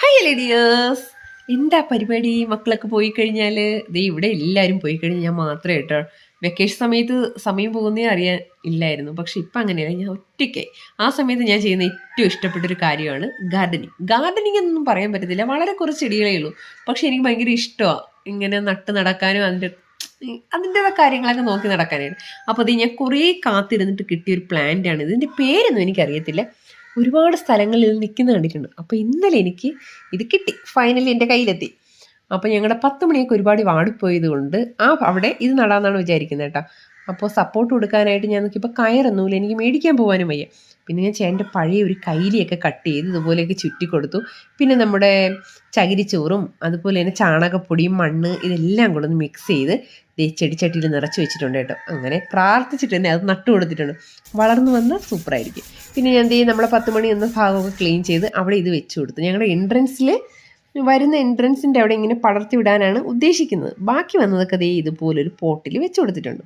Hi ലേഡിയേഴ്സ്, എന്താ പരിപാടി? മക്കളൊക്കെ പോയി കഴിഞ്ഞാൽ ഇവിടെ എല്ലാവരും പോയി കഴിഞ്ഞാൽ ഞാൻ മാത്രമേ കേട്ടോ വെക്കേഷൻ സമയത്ത് സമയം പോകുന്നേ അറിയാൻ ഇല്ലായിരുന്നു. പക്ഷെ ഇപ്പം അങ്ങനെയല്ല, ഞാൻ ഒറ്റയ്ക്ക് ആ സമയത്ത് ഞാൻ ചെയ്യുന്ന ഏറ്റവും ഇഷ്ടപ്പെട്ടൊരു കാര്യമാണ് ഗാർഡനിങ് എന്നൊന്നും പറയാൻ പറ്റത്തില്ല, വളരെ കുറച്ച് ചെടികളേ ഉള്ളൂ. പക്ഷെ എനിക്ക് ഭയങ്കര ഇഷ്ടമാണ് ഇങ്ങനെ നട്ട് നടക്കാനും അതിൻ്റെ കാര്യങ്ങളൊക്കെ നോക്കി നടക്കാനായിട്ട്. അപ്പോൾ അത് ഞാൻ കുറേ കാത്തിരുന്നിട്ട് കിട്ടിയൊരു പ്ലാന്റാണ്. ഇതിൻ്റെ പേരൊന്നും എനിക്കറിയത്തില്ല, ഒരുപാട് സ്ഥലങ്ങളിൽ ഇത് നിൽക്കുന്ന കണ്ടിട്ടുണ്ട്. അപ്പോൾ ഇന്നലെ എനിക്ക് ഇത് കിട്ടി, ഫൈനലി എൻ്റെ കയ്യിലെത്തി. അപ്പോൾ ഞങ്ങളുടെ 10 മണിയൊക്കെ ഒരുപാട് വാടിപ്പോയത് കൊണ്ട് അവിടെ ഇത് നടാമെന്നാണ് വിചാരിക്കുന്നത് കേട്ടോ. അപ്പോൾ സപ്പോർട്ട് കൊടുക്കാനായിട്ട് ഞാൻ നോക്കിയപ്പോൾ കയറൊന്നുമില്ല, എനിക്ക് മേടിക്കാൻ പോകാനും വയ്യ. പിന്നെ ഞാൻ ചേട്ടൻ്റെ പഴയ ഒരു കൈലിയൊക്കെ കട്ട് ചെയ്ത് ഇതുപോലെയൊക്കെ ചുറ്റി കൊടുത്തു. പിന്നെ നമ്മുടെ ചകിരിച്ചോറും അതുപോലെ തന്നെ ചാണകപ്പൊടിയും മണ്ണ് ഇതെല്ലാം കൂടെ ഒന്ന് മിക്സ് ചെയ്ത് ചെടിച്ചട്ടിയിൽ നിറച്ച് വെച്ചിട്ടുണ്ട് കേട്ടോ. അങ്ങനെ പ്രാർത്ഥിച്ചിട്ട് തന്നെ അത് നട്ടു കൊടുത്തിട്ടുണ്ട്. വളർന്നു വന്നാൽ സൂപ്പറായിരിക്കും. പിന്നെ ഞാൻ നമ്മളെ 10 മണി എന്ന ഭാഗമൊക്കെ ക്ലീൻ ചെയ്ത് അവിടെ ഇത് വെച്ച് കൊടുത്തു. ഞങ്ങളുടെ വരുന്ന എൻട്രൻസിൻ്റെ അവിടെ ഇങ്ങനെ പടർത്തി വിടാനാണ് ഉദ്ദേശിക്കുന്നത്. ബാക്കി വന്നതൊക്കെ ഇതുപോലൊരു പോട്ടിൽ വെച്ച് കൊടുത്തിട്ടുണ്ട്.